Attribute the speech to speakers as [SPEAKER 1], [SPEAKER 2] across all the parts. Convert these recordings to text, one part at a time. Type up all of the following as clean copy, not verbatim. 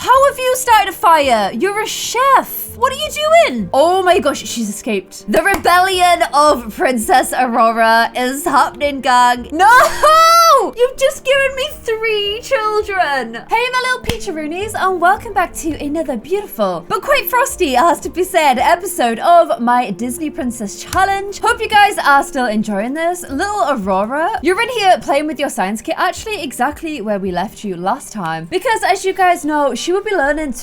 [SPEAKER 1] How have you started a fire? You're a chef. What are you doing? Oh my gosh, she's escaped. The rebellion of Princess Aurora is happening, gang. No! You've just given me 3 children. Hey, my little peacheroonies, and welcome back to another beautiful, but quite frosty, it has to be said, episode of my Disney Princess Challenge. Hope you guys are still enjoying this. Little Aurora, you're in here playing with your science kit, actually exactly where we left you last time. Because as you guys know, she will be learning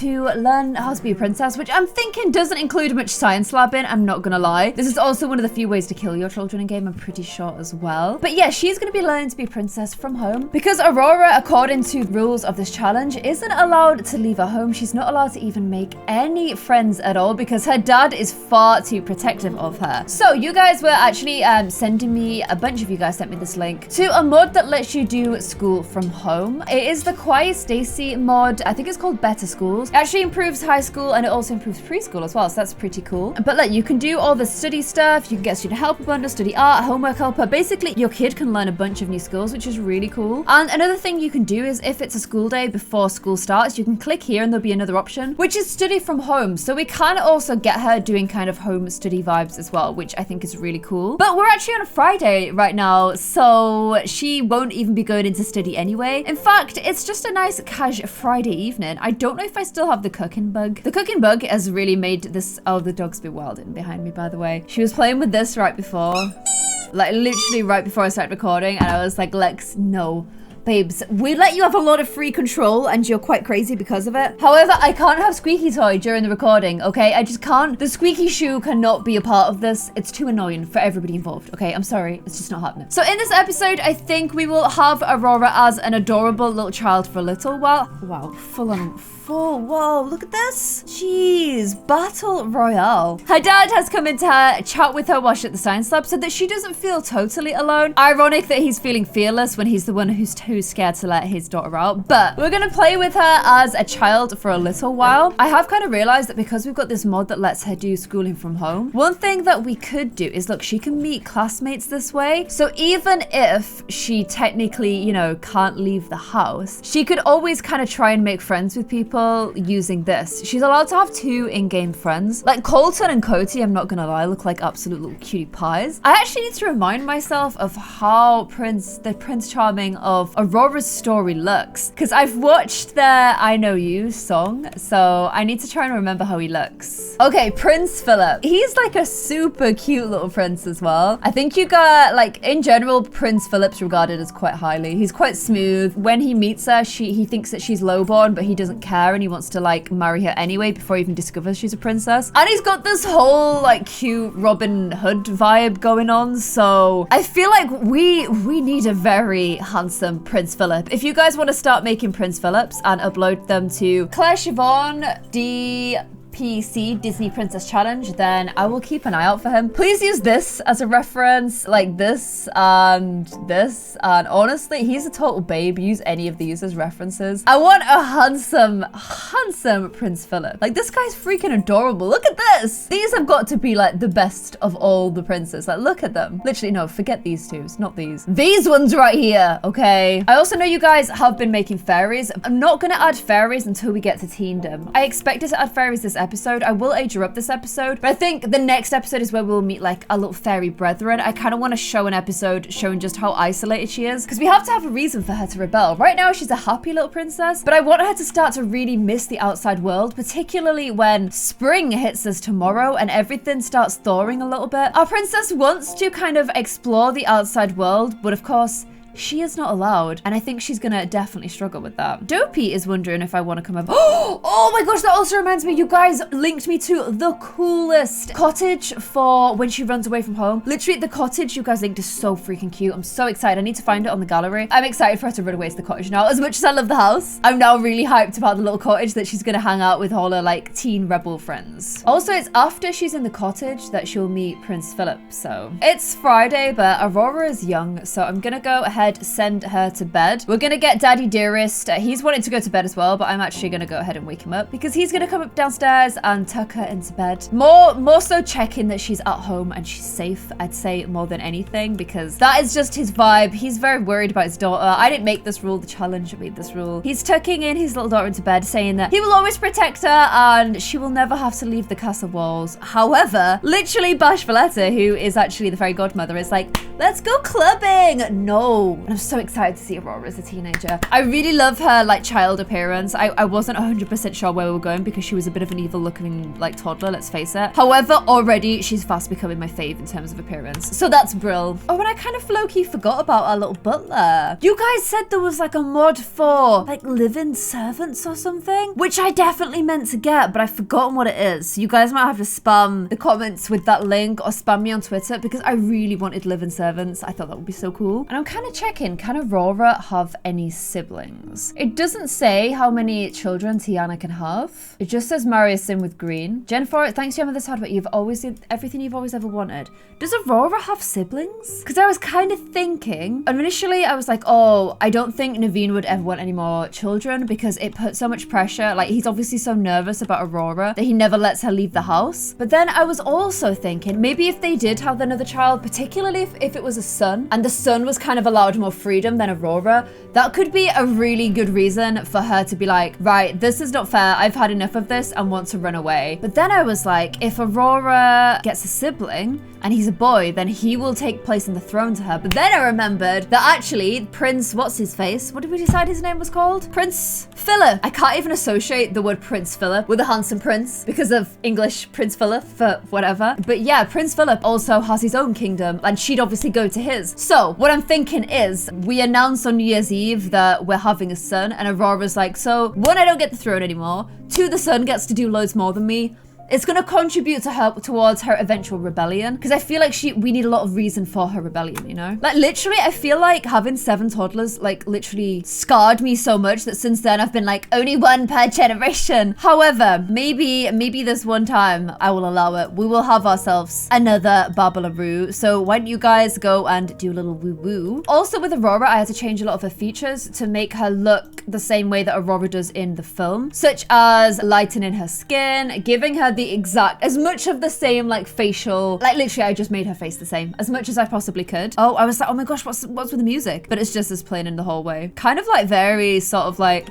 [SPEAKER 1] how to be a princess, which I'm thinking doesn't include much science labbing, I'm not gonna lie. This is also one of the few ways to kill your children in game, I'm pretty sure as well. But yeah, she's gonna be learning to be a princess from home. Because Aurora, according to the rules of this challenge, isn't allowed to leave her home. She's not allowed to even make any friends at all because her dad is far too protective of her. So you guys were actually sending me, a bunch of you guys sent me this link to a mod that lets you do school from home. It is the Quiet Stacy mod. I think it's called Better Schools. It actually improves high school and it also improves preschool as well. So that's pretty cool. But like, you can do all the study stuff. You can get student helper bundle, study art, homework helper. Basically, your kid can learn a bunch of new skills, which is really cool. And another thing you can do is if it's a school day before school starts, you can click here and there'll be another option, which is study from home. So we can also get her doing kind of home study vibes as well, which I think is really cool. But we're actually on a Friday right now, so she won't even be going into study anyway. In fact, it's just a nice cash Friday evening. I don't know if I still have the cooking bug. The cooking bug has really made this... Oh, the dog's been wilding behind me, by the way. She was playing with this right before. Like, literally right before I started recording, and I was like, Lex, no. Babes, we let you have a lot of free control and you're quite crazy because of it. However, I can't have Squeaky Toy during the recording, okay? I just can't. The squeaky shoe cannot be a part of this. It's too annoying for everybody involved, okay? I'm sorry. It's just not happening. So in this episode, I think we will have Aurora as an adorable little child for a little while. Wow, full on... Whoa, look at this. Jeez, Battle Royale. Her dad has come into her, chat with her while she's at the science lab so that she doesn't feel totally alone. Ironic that he's feeling fearless when he's the one who's too scared to let his daughter out. But we're gonna play with her as a child for a little while. I have kind of realized that because we've got this mod that lets her do schooling from home, one thing that we could do is, look, she can meet classmates this way. So even if she technically, you know, can't leave the house, she could always kind of try and make friends with people using this. She's allowed to have 2 in-game friends. Like Colton and Cody, I'm not gonna lie, look like absolute little cutie pies. I actually need to remind myself of how the Prince Charming of Aurora's story looks, because I've watched their I Know You song, so I need to try and remember how he looks. Okay, Prince Philip. He's like a super cute little prince as well. I think you got, like, in general, Prince Philip's regarded as quite highly. He's quite smooth. When he meets her, he thinks that she's lowborn, but he doesn't care and he wants to like marry her anyway before he even discovers she's a princess. And he's got this whole like cute Robin Hood vibe going on. So I feel like we need a very handsome Prince Philip. If you guys want to start making Prince Philips and upload them to Clare Siobhan PC Disney Princess Challenge, then I will keep an eye out for him. Please use this as a reference, like this, and honestly, he's a total babe. Use any of these as references. I want a handsome Prince Philip. Like, this guy's freaking adorable. Look at this. These have got to be like the best of all the princes. Like, look at them. Literally, no, forget these two. It's not these. These ones right here, okay? I also know you guys have been making fairies. I'm not gonna add fairies until we get to teendom. I expected to add fairies this episode. I will age her up this episode, but I think the next episode is where we'll meet like our little fairy brethren. I kind of want to show an episode showing just how isolated she is, because we have to have a reason for her to rebel. Right now, she's a happy little princess, but I want her to start to really miss the outside world, particularly when spring hits us tomorrow and everything starts thawing a little bit. Our princess wants to kind of explore the outside world, but of course, she is not allowed, and I think she's gonna definitely struggle with that. Dopey is wondering if I want to come over. Oh my gosh, that also reminds me, you guys linked me to the coolest cottage for when she runs away from home. Literally, the cottage you guys linked is so freaking cute. I'm so excited. I need to find it on the gallery. I'm excited for her to run away to the cottage now. As much as I love the house, I'm now really hyped about the little cottage that she's gonna hang out with all her like teen rebel friends. Also, it's after she's in the cottage that she'll meet Prince Philip. So it's Friday, but Aurora is young, so I'm gonna go ahead ahead, send her to bed. We're gonna get Daddy Dearest. He's wanting to go to bed as well, but I'm actually gonna go ahead and wake him up because he's gonna come up downstairs and tuck her into bed. More so checking that she's at home and she's safe, I'd say, more than anything, because that is just his vibe. He's very worried about his daughter. I didn't make this rule, the challenge made this rule. He's tucking in his little daughter into bed, saying that he will always protect her and she will never have to leave the castle walls. However, literally Bashfaletta, who is actually the fairy godmother, is like, let's go clubbing. No. And I'm so excited to see Aurora as a teenager. I really love her like child appearance. I wasn't 100% sure where we were going because she was a bit of an evil looking like toddler, let's face it. However, already she's fast becoming my fave in terms of appearance. So that's brill. Oh, and I kind of low-key forgot about our little butler. You guys said there was like a mod for like live-in servants or something, which I definitely meant to get, but I've forgotten what it is. So you guys might have to spam the comments with that link or spam me on Twitter because I really wanted live-in servants. I thought that would be so cool. And I'm kind of checking, can Aurora have any siblings? It doesn't say how many children Tiana can have. It just says marry a sim with green. Gen 4, thanks to this hard work, you've always did everything you've always ever wanted. Does Aurora have siblings? Because I was kind of thinking, and initially I was like, oh, I don't think Naveen would ever want any more children because it puts so much pressure. Like, he's obviously so nervous about Aurora that he never lets her leave the house. But then I was also thinking, maybe if they did have another child, particularly if it was a son, and the son was kind of allowed more freedom than Aurora, that could be a really good reason for her to be like, right, this is not fair. I've had enough of this and want to run away. But then I was like, if Aurora gets a sibling and he's a boy, then he will take place in the throne to her. But then I remembered that actually Prince, what's his face? What did we decide his name was called? Prince Philip. I can't even associate the word Prince Philip with a handsome prince because of English Prince Philip for whatever. But yeah, Prince Philip also has his own kingdom and she'd obviously go to his. So what I'm thinking is we announce on New Year's Eve that we're having a son and Aurora's like, so 1, I don't get the throne anymore. 2, the son gets to do loads more than me. It's going to contribute to her towards her eventual rebellion because I feel like we need a lot of reason for her rebellion, you know? Like literally, I feel like having 7 toddlers like literally scarred me so much that since then I've been like only 1 per generation. However, maybe this one time I will allow it. We will have ourselves another Babalaroo. So why don't you guys go and do a little woo woo? Also with Aurora, I had to change a lot of her features to make her look the same way that Aurora does in the film, such as lightening her skin, giving her the exact, as much of the same like facial, like literally I just made her face the same as much as I possibly could. Oh, I was like, oh my gosh, what's with the music? But it's just as playing in the hallway. Kind of like very sort of like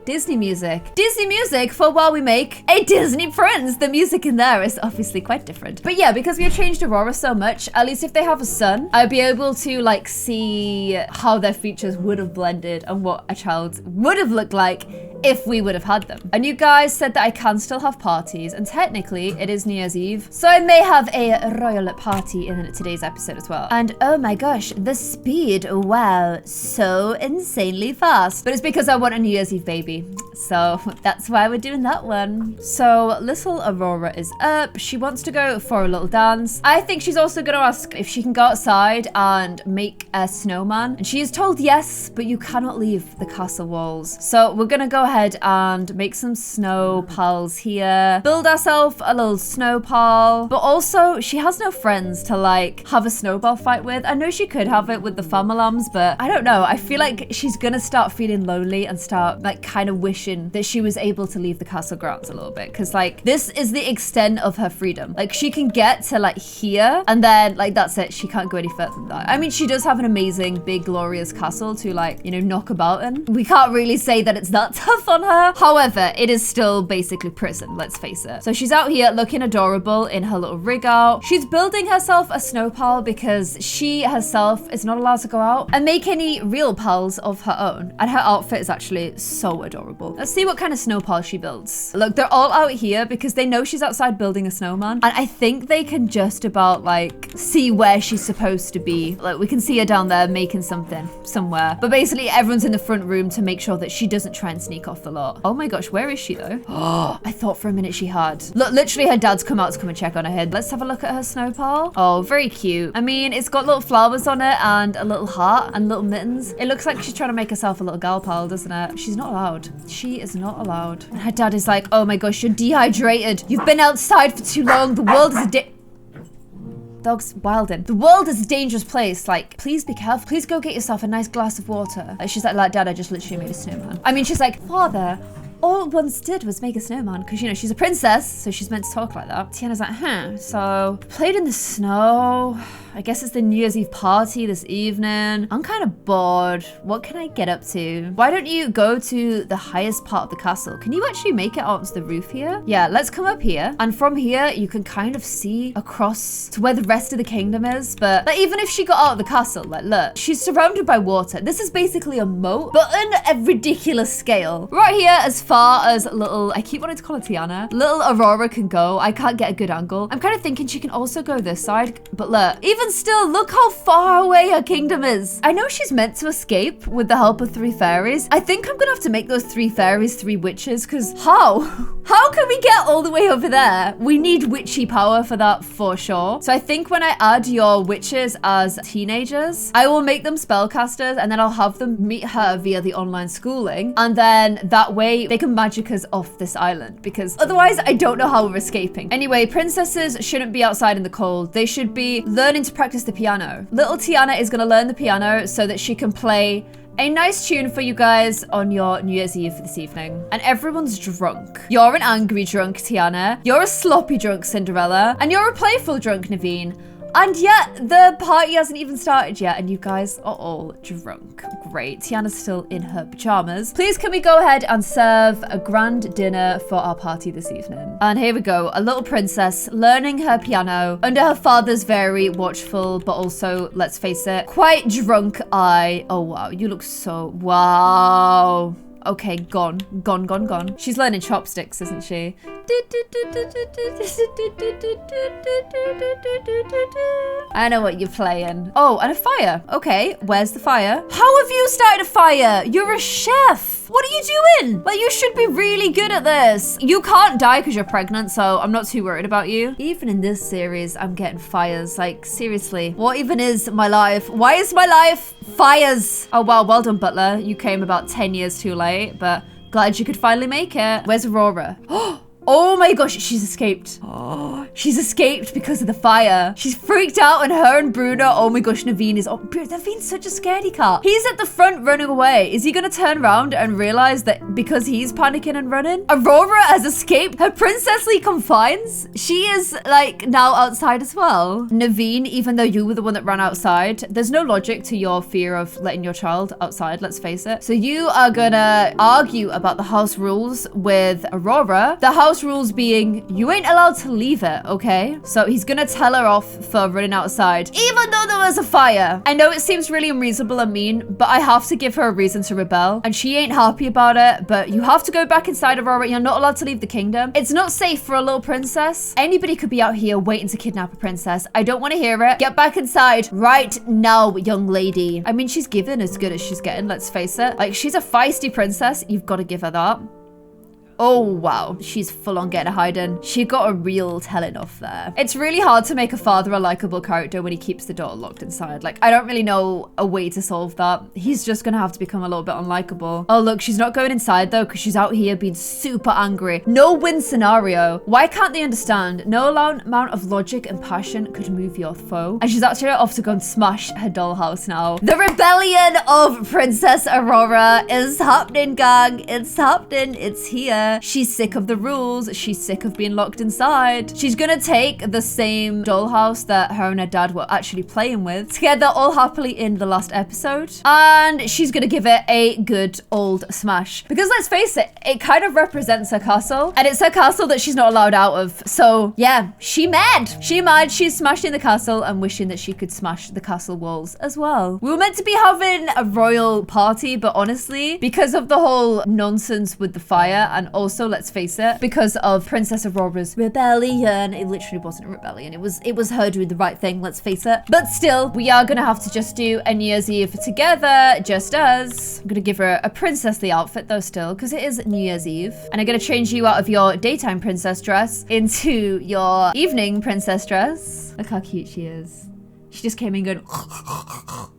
[SPEAKER 1] Disney music. Disney music for while we make a Disney prince. The music in there is obviously quite different. But yeah, because we have changed Aurora so much, at least if they have a son, I'll be able to like see how their features would have blended and what a child would have looked like if we would have had them. And you guys said that I can still have parties, and technically it is New Year's Eve, so I may have a royal party in today's episode as well. And oh my gosh, the speed, wow, so insanely fast. But it's because I want a New Year's Eve baby, so that's why we're doing that one. So little Aurora is up. She wants to go for a little dance. I think she's also gonna ask if she can go outside and make a snowman, and she is told yes, but you cannot leave the castle walls. So we're gonna go ahead and make some snow pals here, build ourselves a little snow pal. But also she has no friends to like have a snowball fight with. I know she could have it with the Famalams, but I don't know. I feel like she's gonna start feeling lonely and start like kind of wishing that she was able to leave the castle grounds a little bit, because like this is the extent of her freedom. Like she can get to like here and then like that's it. She can't go any further than that. I mean, she does have an amazing big glorious castle to like, you know, knock about in. We can't really say that it's that tough on her. However, it is still basically prison, let's face it. So she's out here looking adorable in her little rig out. She's building herself a snow pal because she herself is not allowed to go out and make any real pals of her own. And her outfit is actually so adorable. Let's see what kind of snow pal she builds. Look, they're all out here because they know she's outside building a snowman. And I think they can just about like see where she's supposed to be. Like we can see her down there making something somewhere. But basically everyone's in the front room to make sure that she doesn't try and sneak off the lot. Oh my gosh, where is she though? Oh, I thought for a minute she had. Look, literally her dad's come out to come and check on her head. Let's have a look at her snow pal. Oh, very cute. I mean, it's got little flowers on it and a little heart and little mittens. It looks like she's trying to make herself a little gal pal, doesn't it? She's not allowed. She is not allowed. And her dad is like, oh my gosh, you're dehydrated. You've been outside for too long. The world is a dog's wilding. The world is a dangerous place. Like, please be careful. Please go get yourself a nice glass of water. She's like, Dad, I just literally made a snowman. I mean, she's like, Father, all it once did was make a snowman, because, you know, she's a princess, so she's meant to talk like that. Tiana's like, so played in the snow. I guess it's the New Year's Eve party this evening. I'm kind of bored. What can I get up to? Why don't you go to the highest part of the castle? Can you actually make it onto the roof here? Yeah, let's come up here. And from here, you can kind of see across to where the rest of the kingdom is. But like, even if she got out of the castle, like, look, she's surrounded by water. This is basically a moat, but on a ridiculous scale. Right here, as far as little, I keep wanting to call her Tiana, little Aurora can go. I can't get a good angle. I'm kind of thinking she can also go this side. But look, even still, look how far away her kingdom is. I know she's meant to escape with the help of 3 fairies. I think I'm gonna have to make those 3 fairies 3 witches, because how? How can we get all the way over there? We need witchy power for that for sure. So I think when I add your witches as teenagers, I will make them spellcasters, and then I'll have them meet her via the online schooling. And then that way they can magic us off this island, because otherwise I don't know how we're escaping. Anyway, princesses shouldn't be outside in the cold. They should be learning to practice the piano. Little Tiana is going to learn the piano so that she can play a nice tune for you guys on your New Year's Eve this evening. And everyone's drunk. You're an angry drunk, Tiana. You're a sloppy drunk, Cinderella. And you're a playful drunk, Naveen. And yet, the party hasn't even started yet, and you guys are all drunk. Great. Tiana's still in her pajamas. Please, can we go ahead and serve a grand dinner for our party this evening? And here we go. A little princess learning her piano under her father's very watchful, but also, let's face it, quite drunk eye. Oh, wow. You look so... Wow. Okay, gone. She's learning chopsticks, isn't she? I know what you're playing. Oh, and a fire. Okay, where's the fire? How have you started a fire? You're a chef. What are you doing? Like, you should be really good at this. You can't die because you're pregnant, so I'm not too worried about you. Even in this series, I'm getting fires. Like, seriously, what even is my life? Why is my life fires? Oh, wow, well done, Butler. You came about 10 years too late, but glad you could finally make it. Where's Aurora? Oh my gosh, she's escaped. Oh, she's escaped because of the fire. She's freaked out, and her and Bruno, oh my gosh, Naveen is... Oh, Naveen's such a scaredy cat. He's at the front running away. Is he gonna turn around and realize that because he's panicking and running, Aurora has escaped her princessly confines? She is, like, now outside as well. Naveen, even though you were the one that ran outside, there's no logic to your fear of letting your child outside, let's face it. So you are gonna argue about the house rules with Aurora. The house rules being, you ain't allowed to leave it, okay? So he's gonna tell her off for running outside, even though there was a fire. I know it seems really unreasonable and mean, but I have to give her a reason to rebel, and she ain't happy about it, but you have to go back inside Aurora. You're not allowed to leave the kingdom. It's not safe for a little princess. Anybody could be out here waiting to kidnap a princess. I don't want to hear it. Get back inside right now, young lady. I mean, she's given as good as she's getting, let's face it. Like, she's a feisty princess. You've got to give her that. Oh, wow. She's full on getting a hiding. She got a real telling off there. It's really hard to make a father a likable character when he keeps the daughter locked inside. Like, I don't really know a way to solve that. He's just gonna have to become a little bit unlikable. Oh, look, she's not going inside though, because she's out here being super angry. No win scenario. Why can't they understand? No amount of logic and passion could move your foe. And she's actually off to go and smash her dollhouse now. The rebellion of Princess Aurora is happening, gang. It's happening. It's here. She's sick of the rules. She's sick of being locked inside. She's gonna take the same dollhouse that her and her dad were actually playing with together all happily in the last episode. And she's gonna give it a good old smash. Because let's face it, it kind of represents her castle. And it's her castle that she's not allowed out of. So yeah, she mad. She's smashing the castle and wishing that she could smash the castle walls as well. We were meant to be having a royal party, but honestly, because of the whole nonsense with the fire, and also, let's face it, because of Princess Aurora's rebellion, it literally wasn't a rebellion. It was her doing the right thing, let's face it. But still, we are gonna have to just do a New Year's Eve together, just us. I'm gonna give her a princessly outfit though still, because it is New Year's Eve. And I'm gonna change you out of your daytime princess dress into your evening princess dress. Look how cute she is. She just came in going,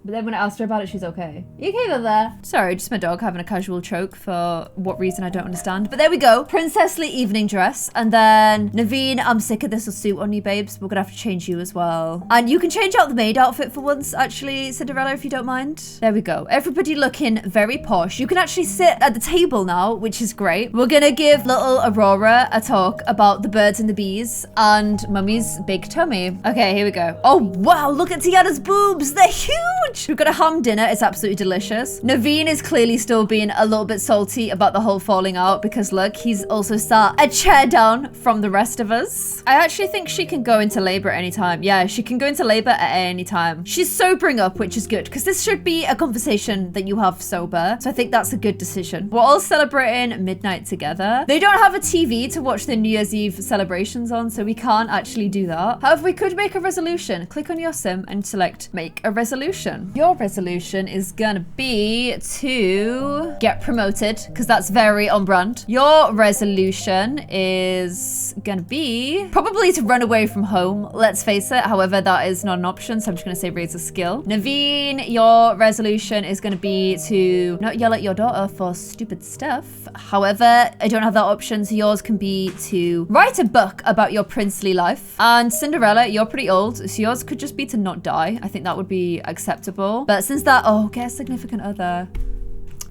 [SPEAKER 1] but then when I asked her about it, she's okay. You okay over there? Sorry, just my dog having a casual choke for what reason I don't understand. But there we go. Princessly evening dress. And then Naveen, I'm sick of this suit on you, babes. We're gonna have to change you as well. And you can change out the maid outfit for once, actually, Cinderella, if you don't mind. There we go. Everybody looking very posh. You can actually sit at the table now, which is great. We're gonna give little Aurora a talk about the birds and the bees and Mummy's big tummy. Okay, here we go. Oh, wow, look at Tiana's boobs. They're huge. We've got a ham dinner. It's absolutely delicious. Naveen is clearly still being a little bit salty about the whole falling out because look, he's also sat a chair down from the rest of us. I actually think she can go into labor at any time. Yeah, she can go into labor at any time. She's sobering up, which is good because this should be a conversation that you have sober. So I think that's a good decision. We're all celebrating midnight together. They don't have a TV to watch the New Year's Eve celebrations on, so we can't actually do that. However, we could make a resolution. Click on your sim and select make a resolution. Your resolution is gonna be to get promoted because that's very on brand. Your resolution is gonna be probably to run away from home. Let's face it. However, that is not an option, so I'm just gonna say raise a skill. Naveen, your resolution is gonna be to not yell at your daughter for stupid stuff. However, I don't have that option, so yours can be to write a book about your princely life. And Cinderella, you're pretty old, so yours could just be to not die. I think that would be acceptable. But since that, oh, get a significant other.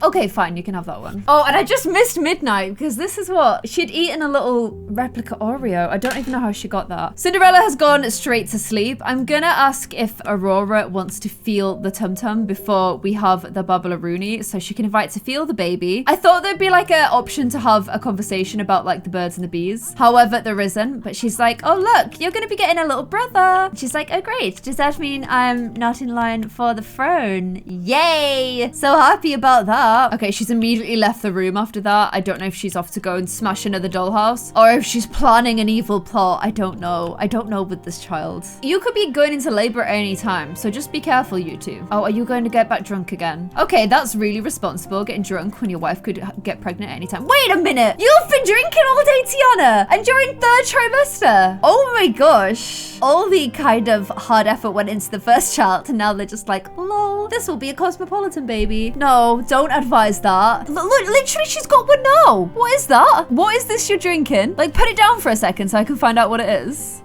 [SPEAKER 1] Okay, fine, you can have that one. Oh, and I just missed midnight because this is what she'd eaten a little replica Oreo. I don't even know how she got that. Cinderella has gone straight to sleep. I'm gonna ask if Aurora wants to feel the tum-tum before we have the Babalaroonie so she can invite to feel the baby. I thought there'd be like an option to have a conversation about like the birds and the bees. However, there isn't, but she's like, oh, look, you're gonna be getting a little brother. She's like, oh, great. Does that mean I'm not in line for the throne? Yay. So happy about that. Okay, she's immediately left the room after that. I don't know if she's off to go and smash another dollhouse or if she's planning an evil plot. I don't know. I don't know with this child. You could be going into labor at any time, so just be careful, you two. Oh, are you going to get back drunk again? Okay, that's really responsible, getting drunk when your wife could get pregnant at any time. Wait a minute! You've been drinking all day, Tiana! And you're in third trimester! Oh my gosh. All the kind of hard effort went into the first child, and now they're just like, lol, this will be a cosmopolitan baby. No, don't advise that. Look, literally, she's got one now. What is that? What is this you're drinking? Like, put it down for a second so I can find out what it is.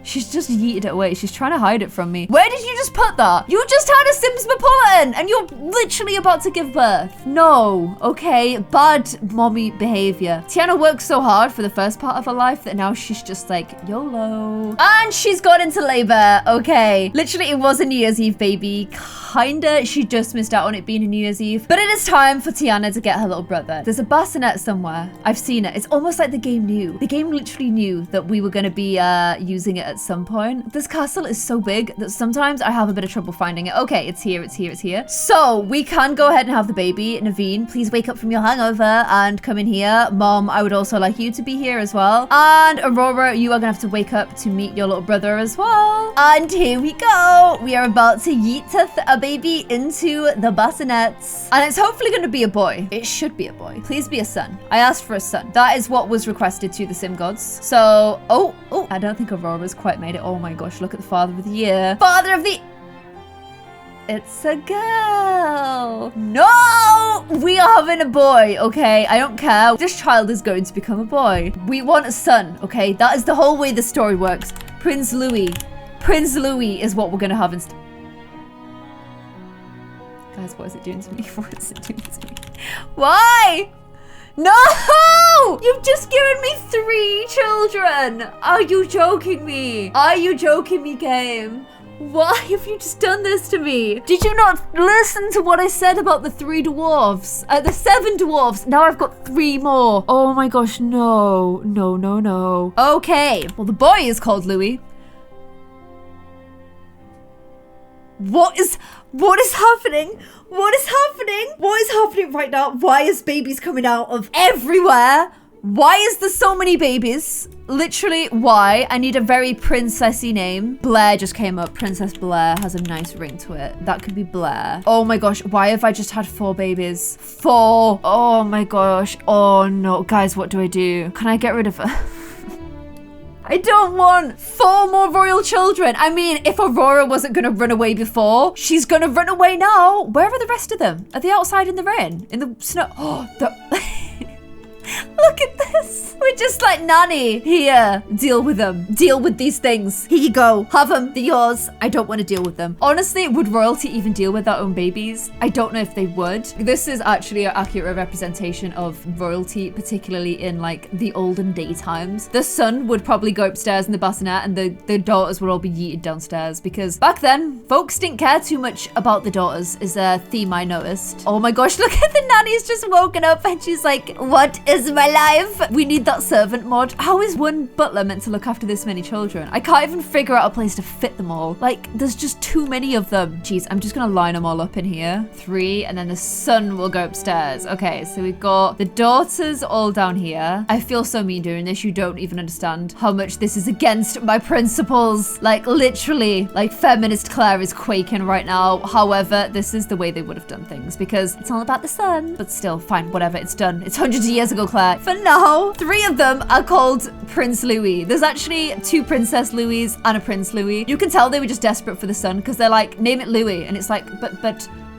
[SPEAKER 1] She's just yeeted it away. She's trying to hide it from me. Where did you just put that? You just had a Simsmopolitan and you're literally about to give birth. No. Okay. Bad mommy behavior. Tiana worked so hard for the first part of her life that now she's just like, YOLO. And she's got into labor. Okay. Literally, it was a New Year's Eve baby. Kinda. She just missed out on it being a New Year's Eve. But it is time for Tiana to get her little brother. There's a bassinet somewhere. I've seen it. It's almost like the game knew. The game literally knew that we were going to be using it at some point. This castle is so big that sometimes I have a bit of trouble finding it. Okay, it's here, it's here, it's here. So we can go ahead and have the baby. Naveen, please wake up from your hangover and come in here. Mom, I would also like you to be here as well. And Aurora, you are gonna have to wake up to meet your little brother as well. And here we go. We are about to yeet a baby into the bassinets. And it's hopefully gonna be a boy. It should be a boy. Please be a son. I asked for a son. That is what was requested to the sim gods. So, oh, I don't think Aurora's quite made it. Oh my gosh, look at the father of the year. Father of the... It's a girl. No! We are having a boy, okay? I don't care. This child is going to become a boy. We want a son, okay? That is the whole way the story works. Prince Louis. Prince Louis is what we're going to have instead. Guys, what is it doing to me? What is it doing to me? Why? No! You've just given me 3 children! Are you joking me? Are you joking me, game? Why have you just done this to me? Did you not listen to what I said about the 3 dwarves? The 7 dwarves. Now I've got 3 more. Oh my gosh, no. No, no, no. Okay. Well, the boy is called Louis. What is happening? What is happening? What is happening right now? Why is babies coming out of everywhere? Why is there so many babies? Literally, why? I need a very princessy name. Blair just came up. Princess Blair has a nice ring to it. That could be Blair. Oh my gosh, why have I just had 4 babies? 4. Oh my gosh. Oh no. Guys, what do I do? Can I get rid of her? I don't want 4 more royal children. I mean, if Aurora wasn't going to run away before, she's going to run away now. Where are the rest of them? Are they outside in the rain? In the snow? Oh, look at this. We're just like, Nanny, here, deal with them. Deal with these things. Here you go. Have them. They're yours. I don't want to deal with them. Honestly, would royalty even deal with their own babies? I don't know if they would. This is actually an accurate representation of royalty, particularly in like the olden day times. The son would probably go upstairs in the bassinet and the daughters would all be yeeted downstairs because back then, folks didn't care too much about the daughters is a theme I noticed. Oh my gosh, look at the nanny's just woken up and she's like, what is my life? We need that servant mod. How is one butler meant to look after this many children? I can't even figure out a place to fit them all. Like, there's just too many of them. Jeez, I'm just gonna line them all up in here. 3, and then the son will go upstairs. Okay, so we've got the daughters all down here. I feel so mean doing this. You don't even understand how much this is against my principles. Like, literally, like feminist Claire is quaking right now. However, this is the way they would have done things because it's all about the son. But still, fine, whatever, it's done. It's hundreds of years ago, Claire. For now, 3 of them are called Prince Louis. There's actually 2 Princess Louis and a Prince Louis. You can tell they were just desperate for the son because they're like, name it Louis. And it's like,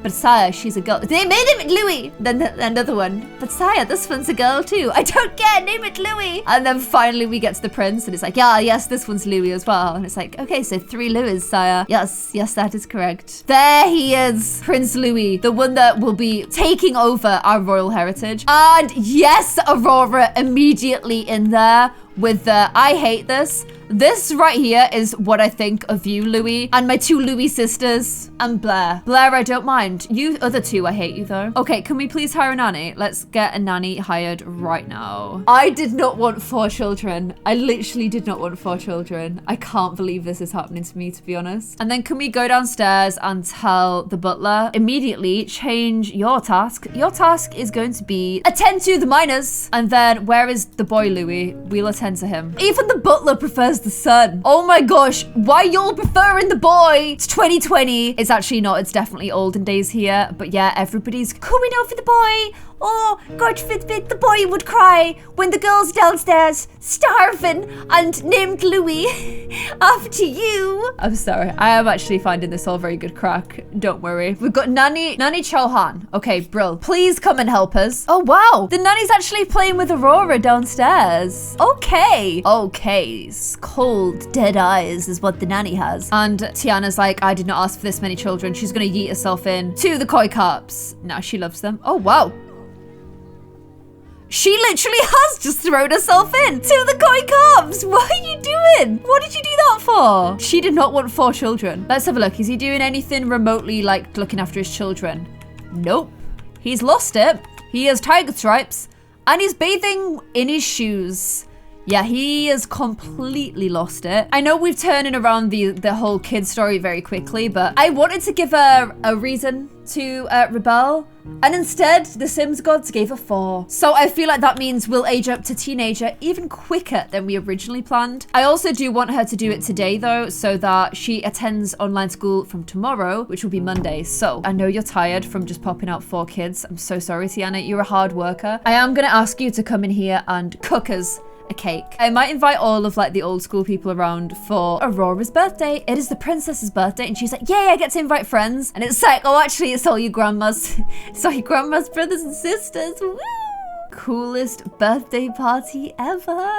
[SPEAKER 1] but sire, she's a girl. They made him Louis. Then another one. But sire, this one's a girl too. I don't care. Name it Louis. And then finally we get to the prince and it's like, yeah, yes, this one's Louis as well. And it's like, okay, so 3 Louis, sire. Yes, that is correct. There he is. Prince Louis, the one that will be taking over our royal heritage. And yes, Aurora immediately in there with the, I hate this. This right here is what I think of you, Louis, and my 2 Louis sisters, and Blair. Blair, I don't mind. You other 2, I hate you though. Okay, can we please hire a nanny? Let's get a nanny hired right now. I did not want 4 children. I literally did not want 4 children. I can't believe this is happening to me, to be honest. And then can we go downstairs and tell the butler, immediately change your task. Your task is going to be attend to the minors. And then where is the boy, Louis? We'll attend to him. Even the butler prefers the son. Oh my gosh, why y'all preferring the boy? It's 2020. It's actually not, it's definitely olden days here. But yeah, everybody's coming over the boy. Oh, God forbid the boy would cry when the girl's downstairs starving and named Louis after you. I'm sorry. I am actually finding this all very good crack. Don't worry. We've got Nanny Siobhan. Okay, Brill. Please come and help us. Oh, wow. The nanny's actually playing with Aurora downstairs. Okay. Okay. Cold, dead eyes is what the nanny has. And Tiana's like, I did not ask for this many children. She's going to yeet herself in to the koi carps. Now she loves them. Oh, wow. She literally has just thrown herself in to the koi carps. What are you doing? What did you do that for? She did not want 4 children. Let's have a look. Is he doing anything remotely like looking after his children? Nope. He's lost it. He has tiger stripes and he's bathing in his shoes. Yeah, he has completely lost it. I know we're turning around the whole kid story very quickly, but I wanted to give her a reason to rebel. And instead, the Sims gods gave her 4. So I feel like that means we'll age up to teenager even quicker than we originally planned. I also do want her to do it today though, so that she attends online school from tomorrow, which will be Monday. So I know you're tired from just popping out 4 kids. I'm so sorry, Tiana. You're a hard worker. I am gonna ask you to come in here and cook us a cake. I might invite all of like the old school people around for Aurora's birthday. It is the princess's birthday and she's like, yay, I get to invite friends. And it's like, oh, actually it's all your grandma's, it's all your grandma's brothers and sisters. Woo! Coolest birthday party ever.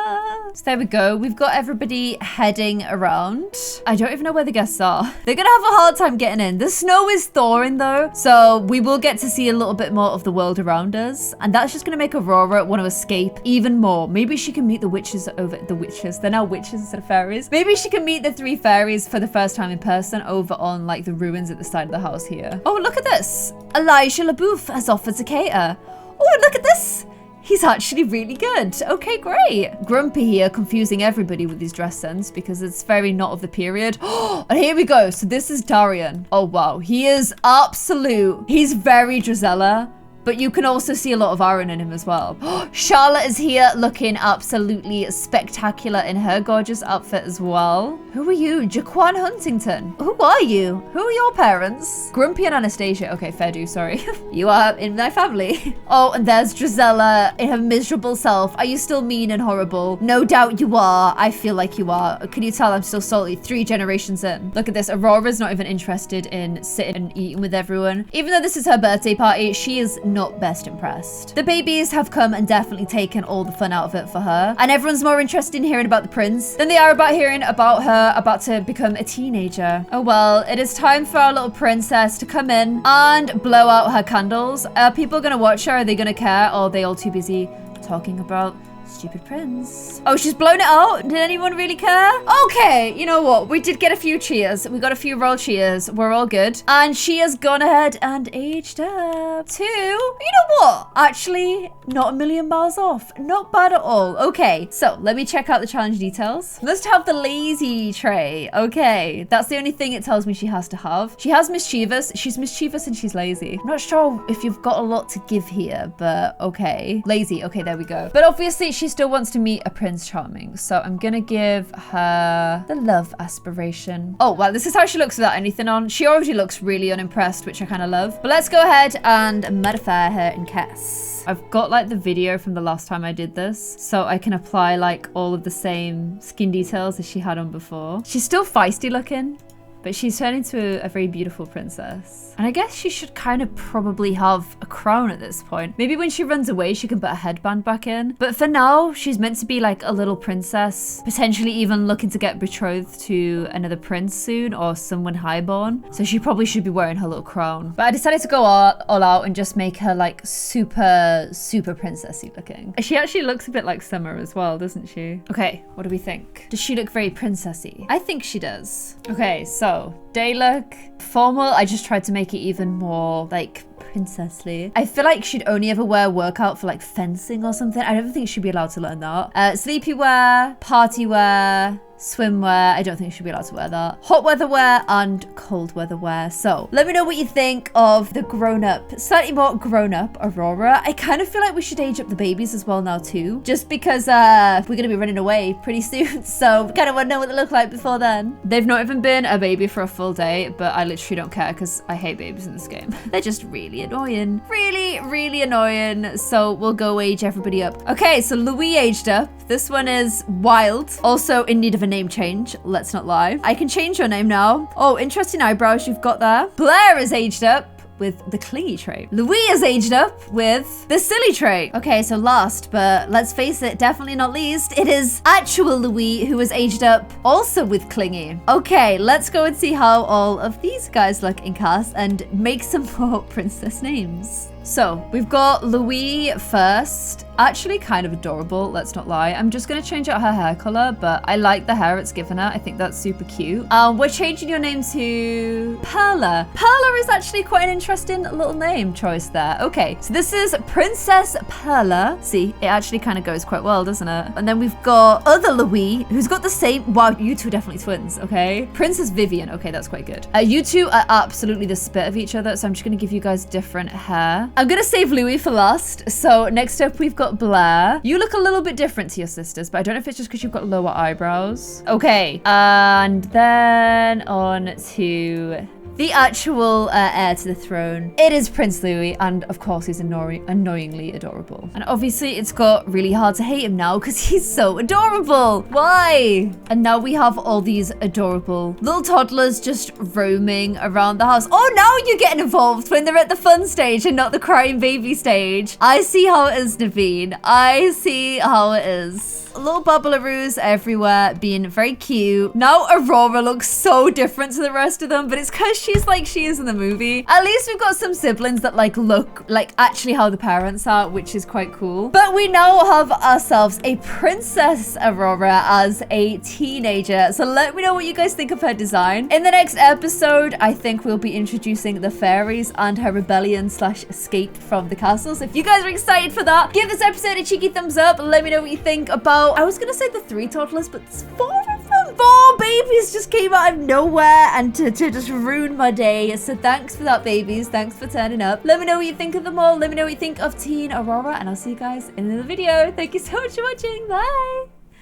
[SPEAKER 1] So there we go. We've got everybody heading around. I don't even know where the guests are. They're gonna have a hard time getting in. The snow is thawing though, so we will get to see a little bit more of the world around us, and that's just gonna make Aurora want to escape even more. Maybe she can meet the witches over the witches. They're now witches instead of fairies. Maybe she can meet the 3 fairies for the first time in person over on like the ruins at the side of the house here. Oh, look at this. Elijah LaBouffe has offered to cater. Oh, and look at this. He's actually really good. Okay, great. Grumpy here, confusing everybody with his dress sense because it's very not of the period. Oh, and here we go. So this is Darian. Oh, wow. He is absolute. He's very Drizella, but you can also see a lot of iron in him as well. Charlotte is here looking absolutely spectacular in her gorgeous outfit as well. Who are you? Jaquan Huntington. Who are you? Who are your parents? Grumpy and Anastasia. Okay, fair do, sorry. You are in my family. Oh, and there's Drizella in her miserable self. Are you still mean and horrible? No doubt you are. I feel like you are. Can you tell I'm still salty 3 generations in? Look at this. Aurora's not even interested in sitting and eating with everyone. Even though this is her birthday party, she is not best impressed. The babies have come and definitely taken all the fun out of it for her. And everyone's more interested in hearing about the prince than they are about hearing about her about to become a teenager. Oh well, it is time for our little princess to come in and blow out her candles. Are people gonna watch her? Are they gonna care? Or are they all too busy talking about stupid prince? Oh, she's blown it out. Did anyone really care? Okay, you know what? We did get a few cheers. We got a few royal cheers. We're all good. And she has gone ahead and aged up to, you know what? Actually, not a million miles off. Not bad at all. Okay, so let me check out the challenge details. Must have the lazy trait. Okay, that's the only thing it tells me she has to have. She has mischievous. She's mischievous and she's lazy. I'm not sure if you've got a lot to give here, but okay. Lazy. Okay, there we go. But obviously, she still wants to meet a Prince Charming, so I'm gonna give her the love aspiration. Oh, well, this is how she looks without anything on. She already looks really unimpressed, which I kind of love. But let's go ahead and modify her in case. I've got like the video from the last time I did this, so I can apply like all of the same skin details as she had on before. She's still feisty looking, but she's turned into a very beautiful princess. And I guess she should kind of probably have a crown at this point. Maybe when she runs away, she can put a headband back in. But for now, she's meant to be like a little princess, potentially even looking to get betrothed to another prince soon or someone highborn. So she probably should be wearing her little crown. But I decided to go all out and just make her like super princessy looking. She actually looks a bit like Summer as well, doesn't she? Okay, what do we think? Does she look very princessy? I think she does. Okay, so day look, formal. I just tried to make it even more like princessly. I feel like she'd only ever wear workout for like fencing or something. I don't think she'd be allowed to learn that. Sleepy wear, party wear, swimwear. I don't think she'd be allowed to wear that. Hot weather wear and cold weather wear. So let me know what you think of the grown-up, slightly more grown-up Aurora. I kind of feel like we should age up the babies as well now too, just because we're gonna be running away pretty soon. So we kind of want to know what they look like before then. They've not even been a baby for a full day, but I literally don't care because I hate babies in this game. They're just really annoying. Really annoying. So we'll go age everybody up. Okay, so Louis aged up. This one is wild. Also in need of a name change, let's not lie. I can change your name now. Oh, interesting eyebrows you've got there. Blair is aged up with the clingy trait. Louis is aged up with the silly trait. Okay, so last, but let's face it, definitely not least, it is actual Louis who is aged up also with clingy. Okay, let's go and see how all of these guys look in cast and make some more princess names. So we've got Louis first. Actually kind of adorable, let's not lie. I'm just gonna change out her hair color, but I like the hair it's given her. I think that's super cute. We're changing your name to Perla. Perla is actually quite an interesting little name choice there. Okay, so this is Princess Perla. See, it actually kind of goes quite well, doesn't it? And then we've got other Louis, who's got the same, wow, you two are definitely twins, okay? Princess Vivian, okay, that's quite good. You two are absolutely the spit of each other, so I'm just gonna give you guys different hair. I'm gonna save Louis for last. So next up, we've got Blair. You look a little bit different to your sisters, but I don't know if it's just because you've got lower eyebrows. Okay, and then on to the actual heir to the throne. It is Prince Louis, and of course he's annoyingly adorable. And obviously it's got really hard to hate him now because he's so adorable. Why? And now we have all these adorable little toddlers just roaming around the house. Oh, now you're getting involved when they're at the fun stage and not the crying baby stage. I see how it is, Naveen. I see how it is. Little bubbleroos everywhere, being very cute. Now Aurora looks so different to the rest of them, but it's because she's like she is in the movie. At least we've got some siblings that like look like actually how the parents are, which is quite cool. But we now have ourselves a Princess Aurora as a teenager. So let me know what you guys think of her design. In the next episode, I think we'll be introducing the fairies and her rebellion / escape from the castle. So if you guys are excited for that, give this episode a cheeky thumbs up. Let me know what you think about, I was gonna say the 3 toddlers, but it's 4 of them. 4 babies just came out of nowhere and to just ruin my day. So thanks for that, babies. Thanks for turning up. Let me know what you think of them all. Let me know what you think of Teen Aurora, and I'll see you guys in another video. Thank you so much for watching. Bye.